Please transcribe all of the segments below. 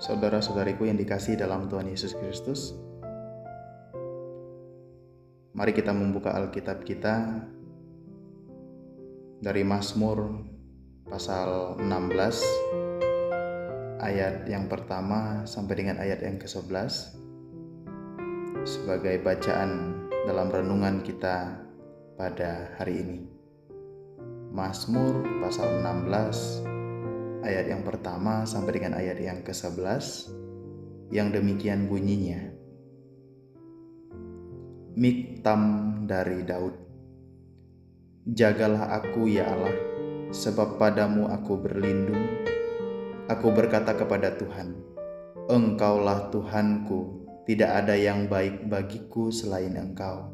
Saudara-saudariku yang dikasihi dalam Tuhan Yesus Kristus, mari kita membuka Alkitab kita dari Mazmur pasal 16 ayat yang pertama sampai dengan ayat yang ke-11 sebagai bacaan dalam renungan kita pada hari ini. Mazmur pasal 16 ayat yang pertama sampai dengan ayat yang ke-11 yang demikian bunyinya. Miktam dari Daud. Jagalah aku ya Allah, sebab padamu aku berlindung. Aku berkata kepada Tuhan, Engkaulah Tuhanku, tidak ada yang baik bagiku selain Engkau.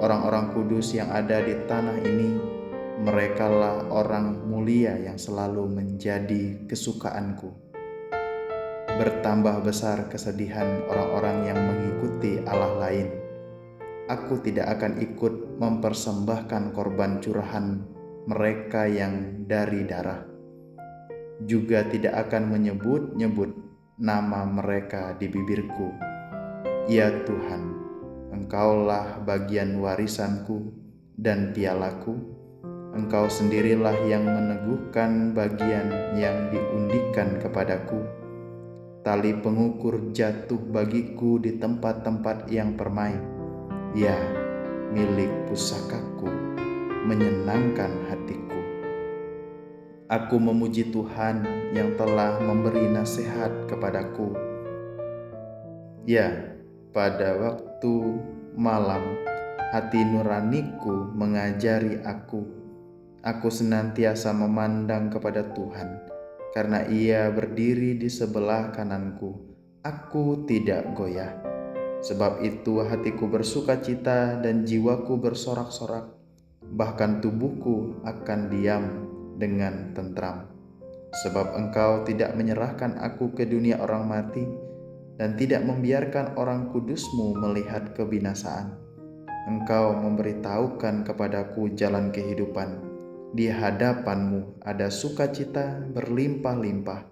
Orang-orang kudus yang ada di tanah ini, merekalah orang mulia yang selalu menjadi kesukaanku. Bertambah besar kesedihan orang-orang yang mengikuti Allah lain. Aku tidak akan ikut mempersembahkan korban curahan mereka yang dari darah. Juga tidak akan menyebut-nyebut nama mereka di bibirku. Ya Tuhan, Engkaulah bagian warisanku dan pialaku. Engkau sendirilah yang meneguhkan bagian yang diundikan kepadaku. Tali pengukur jatuh bagiku di tempat-tempat yang permai. Ya, milik pusakaku, menyenangkan hatiku. Aku memuji Tuhan yang telah memberi nasihat kepadaku. Ya, pada waktu malam, hati nuraniku mengajari aku. Aku senantiasa memandang kepada Tuhan, karena Ia berdiri di sebelah kananku. Aku tidak goyah. Sebab itu hatiku bersuka cita dan jiwaku bersorak-sorak, bahkan tubuhku akan diam dengan tentram. Sebab Engkau tidak menyerahkan aku ke dunia orang mati, dan tidak membiarkan orang kudus-Mu melihat kebinasaan. Engkau memberitahukan kepadaku jalan kehidupan. Di hadapan-Mu ada sukacita berlimpah-limpah,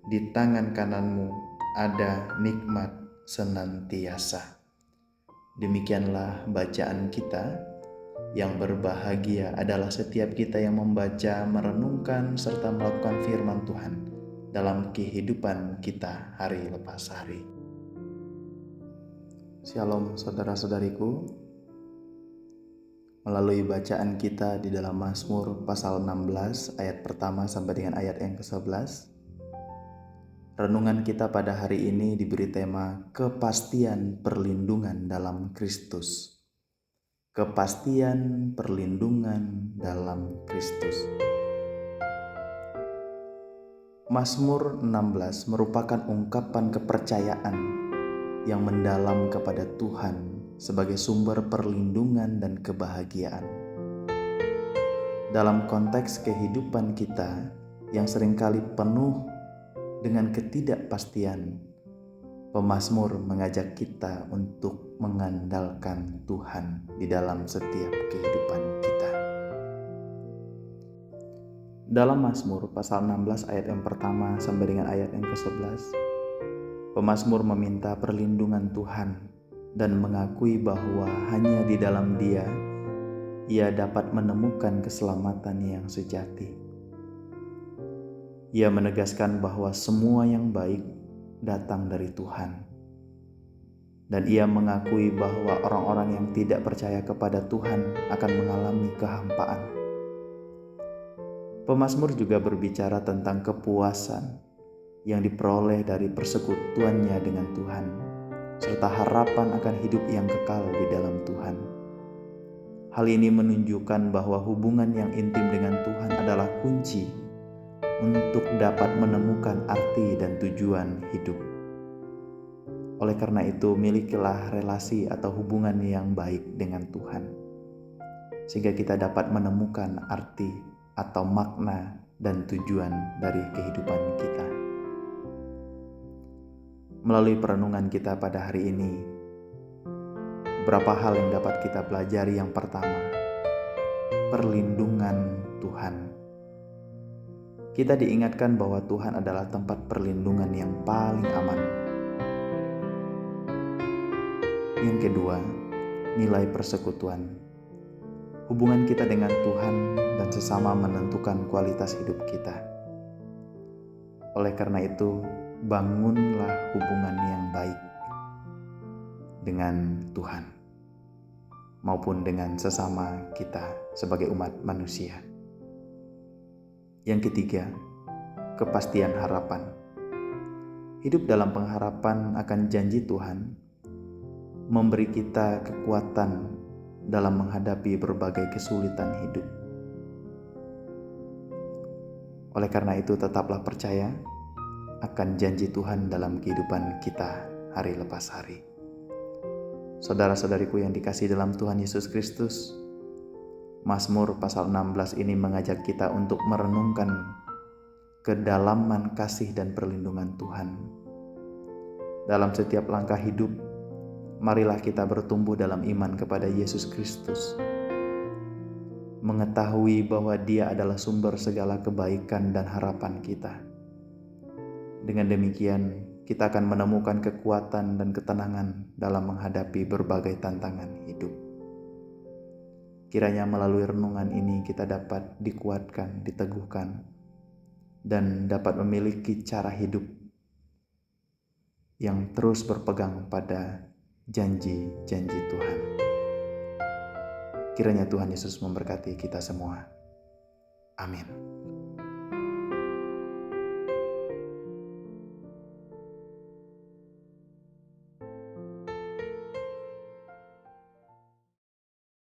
di tangan kanan-Mu ada nikmat senantiasa. Demikianlah bacaan kita. Yang berbahagia adalah setiap kita yang membaca, merenungkan, serta melakukan firman Tuhan dalam kehidupan kita hari lepas hari. Shalom saudara-saudariku. Melalui bacaan kita di dalam Mazmur pasal 16 ayat pertama sampai dengan ayat yang ke-11, renungan kita pada hari ini diberi tema kepastian perlindungan dalam Kristus. Kepastian perlindungan dalam Kristus. Mazmur 16 merupakan ungkapan kepercayaan yang mendalam kepada Tuhan sebagai sumber perlindungan dan kebahagiaan. Dalam konteks kehidupan kita yang seringkali penuh dengan ketidakpastian, pemazmur mengajak kita untuk mengandalkan Tuhan di dalam setiap kehidupan kita. Dalam Mazmur pasal 16 ayat yang pertama sampai dengan ayat yang ke-11, pemazmur meminta perlindungan Tuhan dan mengakui bahwa hanya di dalam Dia ia dapat menemukan keselamatan yang sejati. Ia menegaskan bahwa semua yang baik datang dari Tuhan, dan ia mengakui bahwa orang-orang yang tidak percaya kepada Tuhan akan mengalami kehampaan. Pemazmur juga berbicara tentang kepuasan yang diperoleh dari persekutuannya dengan Tuhan, serta harapan akan hidup yang kekal di dalam Tuhan. Hal ini menunjukkan bahwa hubungan yang intim dengan Tuhan adalah kunci untuk dapat menemukan arti dan tujuan hidup. Oleh karena itu, milikilah relasi atau hubungan yang baik dengan Tuhan, sehingga kita dapat menemukan arti atau makna dan tujuan dari kehidupan kita. Melalui perenungan kita pada hari ini, berapa hal yang dapat kita pelajari. Yang pertama, perlindungan Tuhan. kita diingatkan bahwa Tuhan adalah tempat perlindungan yang paling aman. Yang kedua, nilai persekutuan. Hubungan kita dengan Tuhan dan sesama menentukan kualitas hidup kita. Oleh karena itu, bangunlah hubungan yang baik dengan Tuhan maupun dengan sesama kita sebagai umat manusia. Yang ketiga, kepastian harapan. Hidup dalam pengharapan akan janji Tuhan memberi kita kekuatan dalam menghadapi berbagai kesulitan hidup. Oleh karena itu, tetaplah percaya akan janji Tuhan dalam kehidupan kita hari lepas hari. Saudara-saudariku yang dikasihi dalam Tuhan Yesus Kristus, Mazmur pasal 16 ini mengajak kita untuk merenungkan kedalaman kasih dan perlindungan Tuhan. Dalam setiap langkah hidup, marilah kita bertumbuh dalam iman kepada Yesus Kristus, mengetahui bahwa Dia adalah sumber segala kebaikan dan harapan kita. Dengan demikian, kita akan menemukan kekuatan dan ketenangan dalam menghadapi berbagai tantangan hidup. Kiranya melalui renungan ini kita dapat dikuatkan, diteguhkan, dan dapat memiliki cara hidup yang terus berpegang pada janji-janji Tuhan. Kiranya Tuhan Yesus memberkati kita semua. Amin.